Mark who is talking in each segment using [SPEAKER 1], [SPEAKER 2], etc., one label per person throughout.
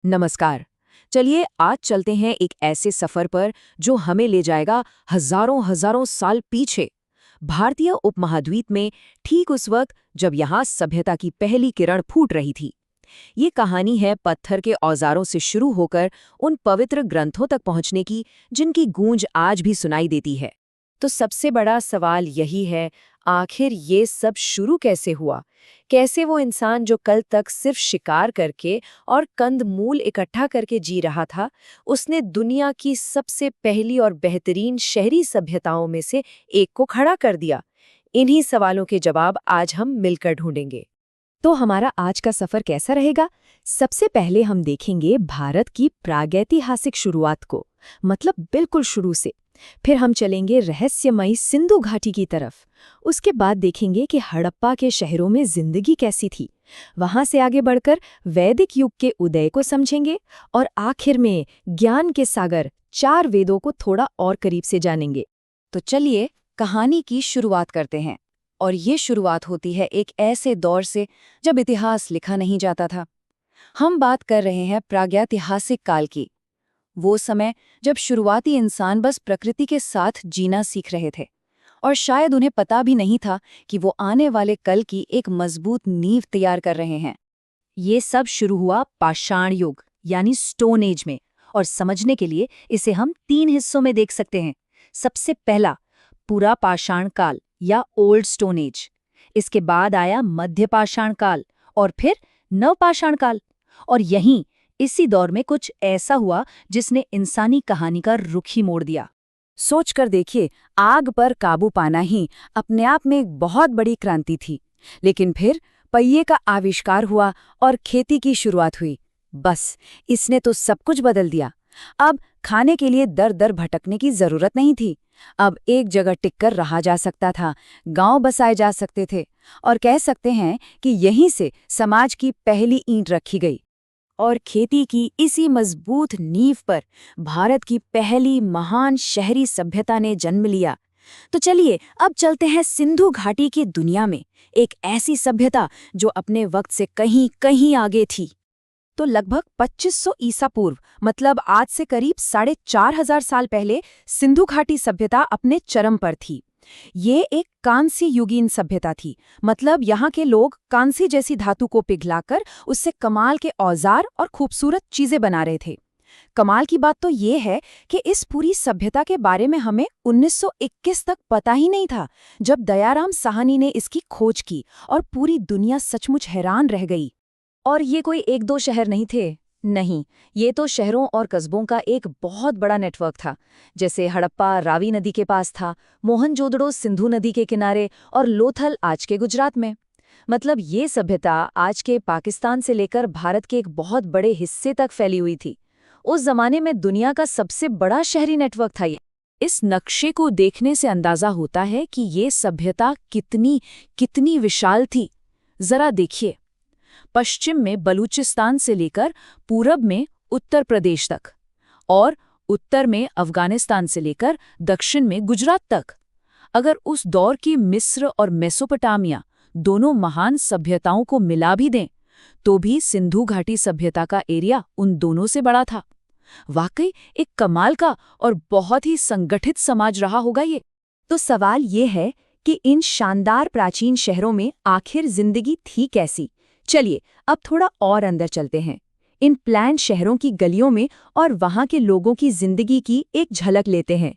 [SPEAKER 1] नमस्कार। चलिए आज चलते हैं एक ऐसे सफर पर जो हमें ले जाएगा हजारों हजारों साल पीछे, भारतीय उपमहाद्वीप में, ठीक उस वक्त जब यहाँ सभ्यता की पहली किरण फूट रही थी। ये कहानी है पत्थर के औजारों से शुरू होकर उन पवित्र ग्रंथों तक पहुँचने की जिनकी गूंज आज भी सुनाई देती है। तो सबसे बड़ा सवाल यही है, आखिर ये सब शुरू कैसे हुआ? कैसे वो इंसान जो कल तक सिर्फ शिकार करके और कंद मूल इकट्ठा करके जी रहा था, उसने दुनिया की सबसे पहली और बेहतरीन शहरी सभ्यताओं में से एक को खड़ा कर दिया? इन्हीं सवालों के जवाब आज हम मिलकर ढूंढेंगे। तो हमारा आज का सफर कैसा रहेगा? सबसे पहले हम देखेंगे भारत की प्रागैतिहासिक शुरुआत को, मतलब बिल्कुल शुरू से। फिर हम चलेंगे रहस्यमयी सिंधु घाटी की तरफ। उसके बाद देखेंगे कि हड़प्पा के शहरों में जिंदगी कैसी थी। वहां से आगे बढ़कर वैदिक युग के उदय को समझेंगे और आखिर में ज्ञान के सागर चार वेदों को थोड़ा और करीब से जानेंगे। तो चलिए कहानी की शुरुआत करते हैं। और ये शुरुआत होती है एक ऐसे दौर से जब इतिहास लिखा नहीं जाता था। हम बात कर रहे हैं प्रागैतिहासिक काल की। वो समय जब शुरुआती इंसान बस प्रकृति के साथ जीना सीख रहे थे और शायद उन्हें पता भी नहीं था कि वो आने वाले कल की एक मजबूत नींव तैयार कर रहे हैं। ये सब शुरू हुआ पाषाण युग यानी स्टोन एज में, और समझने के लिए इसे हम 3 हिस्सों में देख सकते हैं। सबसे पहला, पूरा पाषाण काल या ओल्ड स्टोन एज। इसके बाद आया मध्य पाषाण काल और फिर नवपाषाण काल। और यहीं इसी दौर में कुछ ऐसा हुआ जिसने इंसानी कहानी का रुख ही मोड़ दिया। सोच कर देखिए, आग पर काबू पाना ही अपने आप में एक बहुत बड़ी क्रांति थी। लेकिन फिर पहिए का आविष्कार हुआ और खेती की शुरुआत हुई। बस इसने तो सब कुछ बदल दिया। अब खाने के लिए दर दर भटकने की जरूरत नहीं थी। अब एक जगह टिककर रहा जा सकता था, गांव बसाए जा सकते थे, और कह सकते हैं कि यहीं से समाज की पहली ईंट रखी गई। और खेती की इसी मजबूत नींव पर भारत की पहली महान शहरी सभ्यता ने जन्म लिया। तो चलिए अब चलते हैं सिंधु घाटी की दुनिया में, एक ऐसी सभ्यता जो अपने वक्त से कहीं कहीं आगे थी। तो लगभग 2500 ईसा पूर्व, मतलब आज से करीब 4500 साल पहले, सिंधु घाटी सभ्यता अपने चरम पर थी। ये एक कांस्य युगीन सभ्यता थी। मतलब यहाँ के लोग कांसी जैसी धातु को पिघलाकर उससे कमाल के औजार और खूबसूरत चीजें बना रहे थे। कमाल की बात तो ये है कि इस पूरी सभ्यता के बारे में हमें 1921 तक पता ही नहीं था, जब दयाराम साहनी ने इसकी खोज की और पूरी दुनिया सचमुच हैरान रह गई। और ये कोई एक दो शहर नहीं थे, नहीं, ये तो शहरों और कस्बों का एक बहुत बड़ा नेटवर्क था। जैसे हड़प्पा रावी नदी के पास था, मोहनजोदड़ो सिंधु नदी के किनारे, और लोथल आज के गुजरात में। मतलब ये सभ्यता आज के पाकिस्तान से लेकर भारत के एक बहुत बड़े हिस्से तक फैली हुई थी। उस जमाने में दुनिया का सबसे बड़ा शहरी नेटवर्क था ये। इस नक्शे को देखने से अंदाजा होता है कि ये सभ्यता कितनी कितनी विशाल थी। जरा देखिए, पश्चिम में बलूचिस्तान से लेकर पूरब में उत्तर प्रदेश तक, और उत्तर में अफगानिस्तान से लेकर दक्षिण में गुजरात तक। अगर उस दौर की मिस्र और मेसोपोटामिया दोनों महान सभ्यताओं को मिला भी दें, तो भी सिंधु घाटी सभ्यता का एरिया उन दोनों से बड़ा था। वाकई एक कमाल का और बहुत ही संगठित समाज रहा होगा ये। तो सवाल ये है कि इन शानदार प्राचीन शहरों में आखिर जिंदगी थी कैसी? चलिए अब थोड़ा और अंदर चलते हैं, इन प्लान शहरों की गलियों में, और वहां के लोगों की जिंदगी की एक झलक लेते हैं।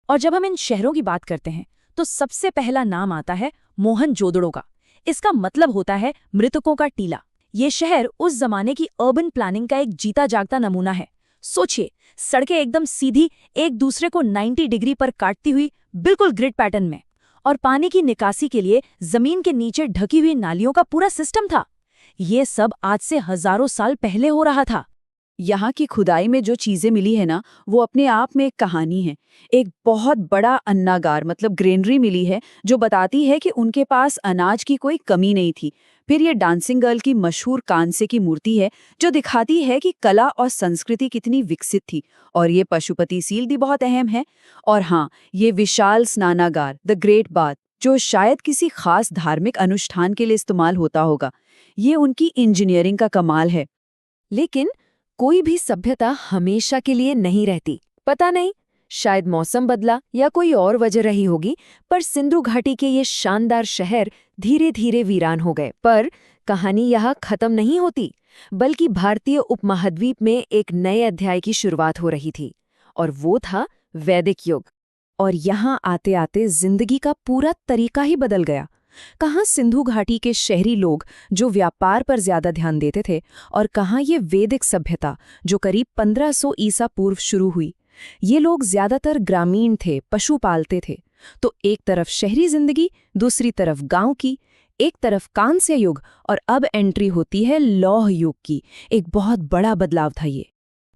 [SPEAKER 1] और जब हम इन शहरों की बात करते हैं तो सबसे पहला नाम आता है मोहनजोदड़ो का। इसका मतलब होता है मृतकों का टीला। ये शहर उस जमाने की अर्बन प्लानिंग का एक जीता जागता नमूना है। सोचिए, सड़कें एकदम सीधी, एक दूसरे को 90 डिग्री पर काटती हुई, बिल्कुल ग्रिड पैटर्न में, और पानी की निकासी के लिए जमीन के नीचे ढकी हुई नालियों का पूरा सिस्टम था। ये सब आज से हजारों साल पहले हो रहा था। यहाँ की खुदाई में जो चीजें मिली है ना, वो अपने आप में एक कहानी है। एक बहुत बड़ा अन्नागार मतलब ग्रेनरी मिली है जो बताती है कि उनके पास अनाज की कोई कमी नहीं थी। फिर ये डांसिंग गर्ल की मशहूर कांसे की मूर्ति है जो दिखाती है कि कला और संस्कृति कितनी विकसित थी। और ये पशुपति सील भी बहुत अहम है। और हाँ, ये विशाल स्नानागार द ग्रेट बाथ, जो शायद किसी खास धार्मिक अनुष्ठान के लिए इस्तेमाल होता होगा। ये उनकी इंजीनियरिंग का कमाल है। लेकिन कोई भी सभ्यता हमेशा के लिए नहीं रहती। पता नहीं, शायद मौसम बदला या कोई और वजह रही होगी, पर सिंधु घाटी के ये शानदार शहर धीरे धीरे वीरान हो गए। पर कहानी यहाँ खत्म नहीं होती, बल्कि भारतीय उपमहाद्वीप में एक नए अध्याय की शुरुआत हो रही थी, और वो था वैदिक युग। और यहाँ आते आते जिंदगी का पूरा तरीका ही बदल गया। कहाँ सिंधु घाटी के शहरी लोग जो व्यापार पर ज्यादा ध्यान देते थे, और कहाँ ये वैदिक सभ्यता जो करीब 1500 ईसा पूर्व शुरू हुई। ये लोग ज्यादातर ग्रामीण थे, पशु पालते थे। तो एक तरफ शहरी जिंदगी, दूसरी तरफ गांव की, एक तरफ कांस्य युग, और अब एंट्री होती है लौह युग की। एक बहुत बड़ा बदलाव था ये।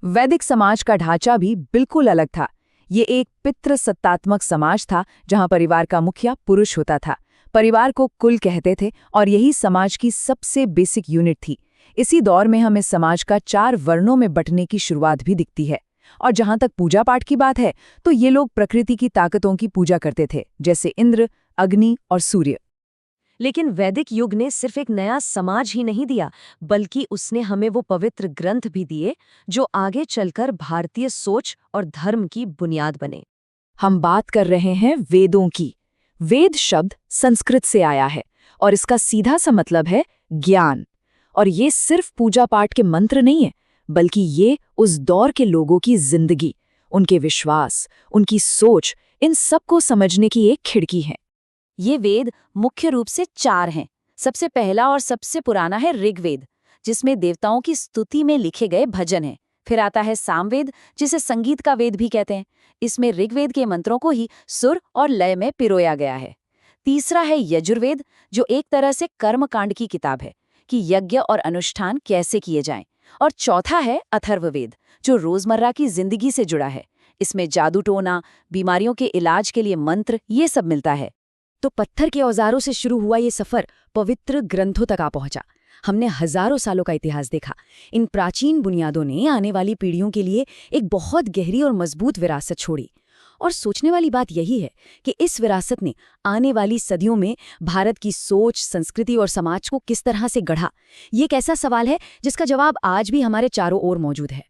[SPEAKER 1] वैदिक समाज का ढांचा भी बिल्कुल अलग था। ये एक पितृसत्तात्मक समाज था, जहां परिवार का मुखिया पुरुष होता था। परिवार को कुल कहते थे, और यही समाज की सबसे बेसिक यूनिट थी। इसी दौर में हमें समाज का 4 वर्णों में बंटने की शुरुआत भी दिखती है। और जहां तक पूजा पाठ की बात है, तो ये लोग प्रकृति की ताकतों की पूजा करते थे, जैसे इंद्र, अग्नि और सूर्य। लेकिन वैदिक युग ने सिर्फ एक नया समाज ही नहीं दिया, बल्कि उसने हमें वो पवित्र ग्रंथ भी दिए जो आगे चलकर भारतीय सोच और धर्म की बुनियाद बने। हम बात कर रहे हैं वेदों की। वेद शब्द संस्कृत से आया है, और इसका सीधा सा मतलब है ज्ञान। और ये सिर्फ पूजा पाठ के मंत्र नहीं है, बल्कि ये उस दौर के लोगों की जिंदगी, उनके विश्वास, उनकी सोच, इन सब को समझने की एक खिड़की है।
[SPEAKER 2] ये वेद मुख्य रूप से 4 हैं। सबसे पहला और सबसे पुराना है ऋग्वेद, जिसमें देवताओं की स्तुति में लिखे गए भजन हैं। फिर आता है सामवेद, जिसे संगीत का वेद भी कहते हैं। इसमें ऋग्वेद के मंत्रों को ही सुर और लय में पिरोया गया है। तीसरा है यजुर्वेद, जो एक तरह से कर्मकांड की किताब है कि यज्ञ और अनुष्ठान कैसे किए जाएं। और चौथा है अथर्ववेद, जो रोजमर्रा की जिंदगी से जुड़ा है। इसमें जादू टोना, बीमारियों के इलाज के लिए मंत्र, ये सब मिलता है।
[SPEAKER 1] तो पत्थर के औजारों से शुरू हुआ ये सफर पवित्र ग्रंथों तक आ पहुंचा। हमने हजारों सालों का इतिहास देखा। इन प्राचीन बुनियादों ने आने वाली पीढ़ियों के लिए एक बहुत गहरी और मजबूत विरासत छोड़ी। और सोचने वाली बात यही है कि इस विरासत ने आने वाली सदियों में भारत की सोच, संस्कृति और समाज को किस तरह से गढ़ा। ये एक ऐसा सवाल है जिसका जवाब आज भी हमारे चारों ओर मौजूद है।